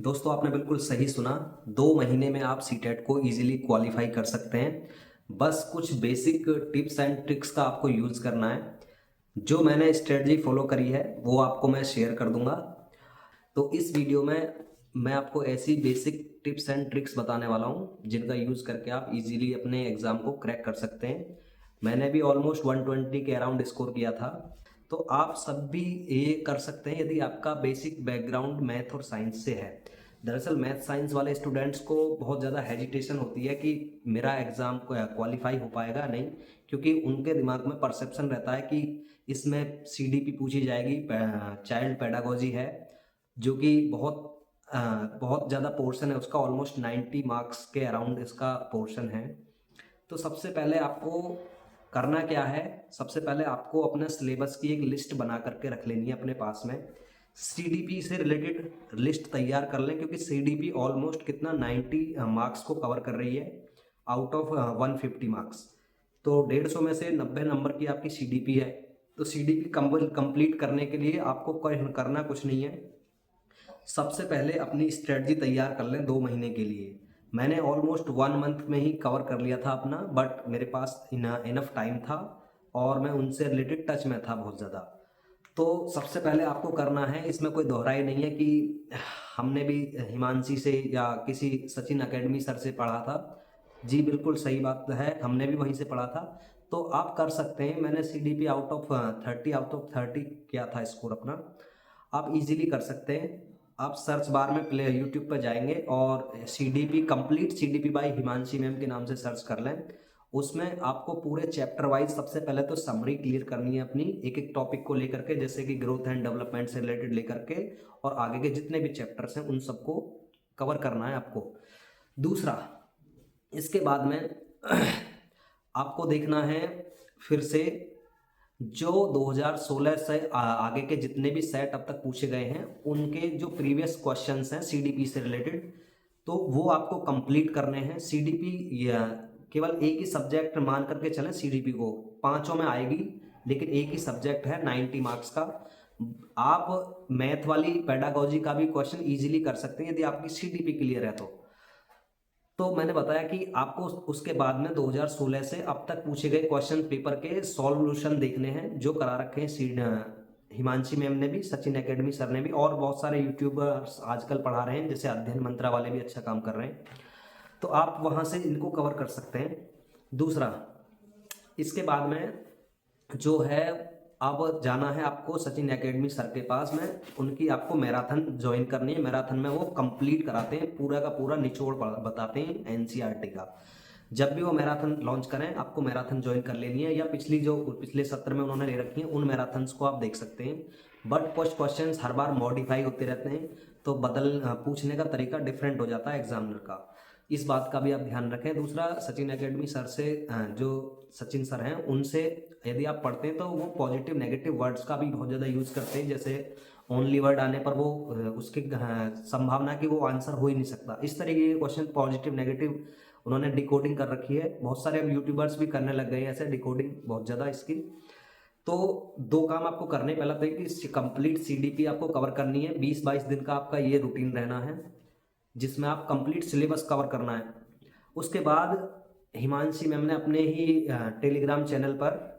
दोस्तों आपने बिल्कुल सही सुना। 2 महीने में आप सीटेट को इजीली क्वालिफाई कर सकते हैं। बस कुछ बेसिक टिप्स एंड ट्रिक्स का आपको यूज़ करना है। जो मैंने स्ट्रेटजी फॉलो करी है वो आपको मैं शेयर कर दूंगा। तो इस वीडियो में मैं आपको ऐसी बेसिक टिप्स एंड ट्रिक्स बताने वाला हूँ जिनका यूज़ करके आप इजीली अपने एग्ज़ाम को क्रैक कर सकते हैं। मैंने भी ऑलमोस्ट 120 के अराउंड स्कोर किया था। तो आप सब भी ये कर सकते हैं यदि आपका बेसिक बैकग्राउंड मैथ और साइंस से है। दरअसल मैथ साइंस वाले स्टूडेंट्स को बहुत ज़्यादा हेजिटेशन होती है कि मेरा एग्ज़ाम क्वालिफाई हो पाएगा नहीं, क्योंकि उनके दिमाग में परसेप्शन रहता है कि इसमें सीडीपी पूछी जाएगी, चाइल्ड पेडागोजी है, जो कि बहुत ज़्यादा पोर्शन है उसका, ऑलमोस्ट 90 मार्क्स के अराउंड इसका पोर्शन है। तो सबसे पहले आपको करना क्या है, सबसे पहले आपको अपने सिलेबस की एक लिस्ट बना करके रख लेनी है अपने पास में। सीडीपी से रिलेटेड लिस्ट तैयार कर लें, क्योंकि सीडीपी ऑलमोस्ट कितना 90 मार्क्स को कवर कर रही है आउट ऑफ 150 मार्क्स। तो 150 में से 90 नंबर की आपकी सीडीपी है। तो सीडीपी कंप्लीट करने के लिए आपको करना कुछ नहीं है। सबसे पहले अपनी स्ट्रेटजी तैयार कर लें 2 महीने के लिए। मैंने ऑलमोस्ट 1 मंथ में ही कवर कर लिया था अपना, बट मेरे पास इनफ टाइम था और मैं उनसे रिलेटेड टच में था बहुत ज़्यादा। तो सबसे पहले आपको करना है, इसमें कोई दोहराई नहीं है कि हमने भी हिमांशी से या किसी सचिन एकेडमी सर से पढ़ा था। जी बिल्कुल सही बात है, हमने भी वहीं से पढ़ा था। तो आप कर सकते हैं। मैंने सीडीपी आउट ऑफ 30 किया था स्कोर अपना। आप इजीली कर सकते हैं। आप सर्च बार में प्ले यूट्यूब पर जाएंगे और CDP complete CDP bye Himanshi ma'am के नाम से सर्च कर लें। उसमें आपको पूरे चैप्टर वाइज सबसे पहले तो समरी क्लियर करनी है अपनी, एक एक टॉपिक को लेकर के, जैसे कि ग्रोथ एंड डेवलपमेंट से रिलेटेड लेकर के और आगे के जितने भी चैप्टर्स हैं उन सबको कवर करना है आपको। दूसरा, इसके बाद में आपको देखना है फिर से जो 2016 से आगे के जितने भी सेट अब तक पूछे गए हैं उनके जो प्रीवियस क्वेश्चंस हैं सीडीपी से रिलेटेड, तो वो आपको कंप्लीट करने हैं। सीडीपी केवल एक ही सब्जेक्ट मान करके चलें, सीडीपी को पांचों में आएगी लेकिन एक ही सब्जेक्ट है 90 मार्क्स का। आप मैथ वाली पेडागोजी का भी क्वेश्चन इजीली कर सकते हैं यदि आपकी सीडीपी क्लियर है तो मैंने बताया कि आपको उसके बाद में 2016 से अब तक पूछे गए क्वेश्चन पेपर के सॉल्यूशन देखने हैं, जो करा रखे हैं हिमांशी मैम ने भी, सचिन एकेडमी सर ने भी, और बहुत सारे यूट्यूबर्स आजकल पढ़ा रहे हैं, जैसे अध्ययन मंत्रा वाले भी अच्छा काम कर रहे हैं। तो आप वहाँ से इनको कवर कर सकते हैं। दूसरा, इसके बाद में जो है, अब जाना है आपको सचिन एकेडमी सर के पास में। उनकी आपको मैराथन ज्वाइन करनी है। मैराथन में वो कंप्लीट कराते हैं, पूरा का पूरा निचोड़ बताते हैं एनसीईआरटी का। जब भी वो मैराथन लॉन्च करें आपको मैराथन ज्वाइन कर लेनी है, या पिछले सत्र में उन्होंने ले रखी है उन मैराथन्स को आप देख सकते हैं। बट कुछ क्वेश्चंस हर बार मॉडिफाई होते रहते हैं, तो पूछने का तरीका डिफरेंट हो जाता है एग्जामिनर का। इस बात का भी आप ध्यान रखें। दूसरा, सचिन एकेडमी सर से जो सचिन सर हैं उनसे यदि आप पढ़ते हैं तो वो पॉजिटिव नेगेटिव वर्ड्स का भी बहुत ज़्यादा यूज़ करते हैं। जैसे ओनली वर्ड आने पर वो उसकी संभावना कि वो आंसर हो ही नहीं सकता, इस तरीके के क्वेश्चन पॉजिटिव नेगेटिव उन्होंने डिकोडिंग कर रखी है। बहुत सारे अब यूट्यूबर्स भी करने लग गए हैं ऐसे डिकोडिंग बहुत ज़्यादा इसकी। तो दो काम आपको करने, पहला तो कि कंप्लीट सीडीपी आपको कवर करनी है। 20-22 दिन का आपका ये रूटीन रहना है जिसमें आप कंप्लीट सिलेबस कवर करना है। उसके बाद हिमांशी मैम ने अपने ही टेलीग्राम चैनल पर,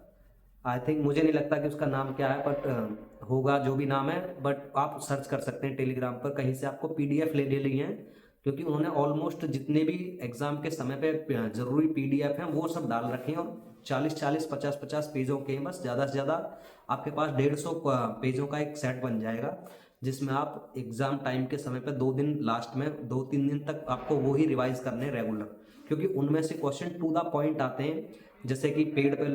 आई थिंक, मुझे नहीं लगता कि उसका नाम क्या है, बट होगा जो भी नाम है, बट आप सर्च कर सकते हैं टेलीग्राम पर, कहीं से आपको पीडीएफ ले ली हैं, क्योंकि उन्होंने ऑलमोस्ट जितने भी एग्जाम के समय पे जरूरी पीडीएफ हैं वो सब डाल रखे हैं, और 40-40 50-50 पेजों के हैं बस, ज़्यादा से ज़्यादा आपके पास 150 पेजों का एक सेट बन जाएगा, जिसमें आप एग्जाम टाइम के समय पे 2 दिन, लास्ट में 2-3 दिन तक आपको वो ही रिवाइज करने रेगुलर, क्योंकि उनमें से क्वेश्चन टू द पॉइंट आते हैं। जैसे कि पेड़ पे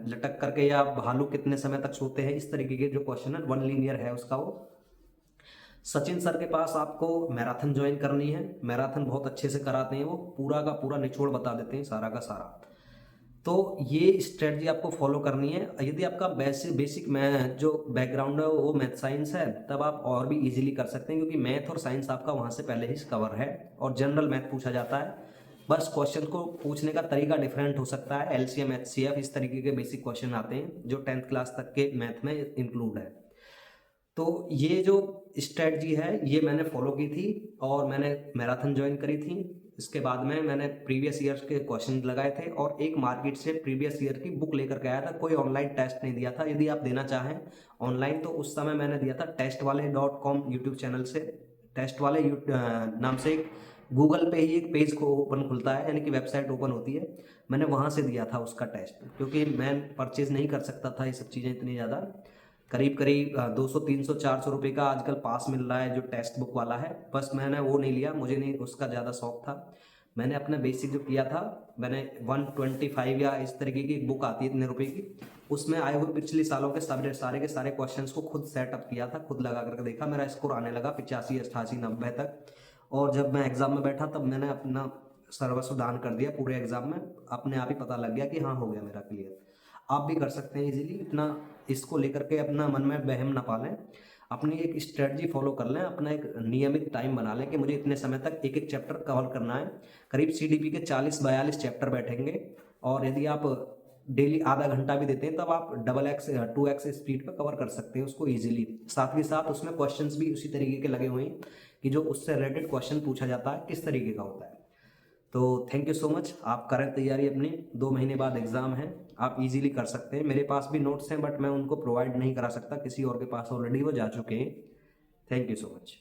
लटक करके या भालू कितने समय तक सोते हैं, इस तरीके के जो क्वेश्चन है, वन लीनियर है उसका वो। सचिन सर के पास आपको मैराथन ज्वाइन करनी है। मैराथन बहुत अच्छे से कराते हैं, वो पूरा का पूरा निचोड़ बता देते हैं सारा का सारा। तो ये स्ट्रेटजी आपको फॉलो करनी है। यदि आपका बेसिक मैं जो बैकग्राउंड है वो मैथ साइंस है, तब आप और भी इजीली कर सकते हैं, क्योंकि मैथ और साइंस आपका वहाँ से पहले ही कवर है और जनरल मैथ पूछा जाता है। बस क्वेश्चन को पूछने का तरीका डिफरेंट हो सकता है, एलसीएम एचसीएफ इस तरीके के बेसिक क्वेश्चन आते हैं जो 10th क्लास तक के मैथ में इंक्लूड है। तो ये जो स्ट्रेटजी है ये मैंने फॉलो की थी और मैंने मैराथन ज्वाइन करी थी। इसके बाद में मैंने प्रीवियस ईयर्स के क्वेश्चन लगाए थे और एक मार्केट से प्रीवियस ईयर की बुक लेकर के आया था। कोई ऑनलाइन टेस्ट नहीं दिया था। यदि आप देना चाहें ऑनलाइन तो उस समय मैंने दिया था टेस्टवाले.com यूट्यूब चैनल से। टेस्ट वाले नाम से एक गूगल पे ही एक पेज को ओपन खुलता है, यानी कि वेबसाइट ओपन होती है। मैंने वहाँ से दिया था उसका टेस्ट, क्योंकि मैं परचेज नहीं कर सकता था ये सब चीज़ें इतनी ज़्यादा। करीब करीब 200 300 400 रुपये का आजकल पास मिल रहा है जो टेक्स्ट बुक वाला है। बस मैंने वो नहीं लिया, मुझे नहीं उसका ज़्यादा शौक था। मैंने अपना बेसिक जो किया था, मैंने 125 या इस तरीके की एक बुक आती है इतने रुपए की, उसमें आए हुए पिछले सालों के सारे के सारे क्वेश्चंस को खुद सेटअप किया था, खुद लगा करके देखा। मेरा स्कोर आने लगा 85 88 90 तक। और जब मैं एग्ज़ाम में बैठा तब मैंने अपना सर्वस्व दान कर दिया पूरे एग्ज़ाम में। अपने आप ही पता लग गया कि हाँ हो गया मेरा क्लियर। आप भी कर सकते हैं इजीली। इतना इसको लेकर के अपना मन में वहम ना पालें, अपनी एक स्ट्रेटजी फॉलो कर लें, अपना एक नियमित टाइम बना लें कि मुझे इतने समय तक एक एक चैप्टर कवर करना है। करीब सीडीपी के 40-42 चैप्टर बैठेंगे और यदि आप डेली आधा घंटा भी देते हैं तब आप XX 2x स्पीड पर कवर कर सकते हैं उसको ईजिली। साथ ही साथ उसमें क्वेश्चंस भी उसी तरीके के लगे हुए हैं कि जो उससे रिलेटेड क्वेश्चन पूछा जाता है किस तरीके का होता है। तो थैंक यू सो मच। आप करें तैयारी अपनी, 2 महीने बाद एग्ज़ाम है, आप इजीली कर सकते हैं। मेरे पास भी नोट्स हैं बट मैं उनको प्रोवाइड नहीं करा सकता, किसी और के पास ऑलरेडी वो जा चुके हैं। Thank you so much.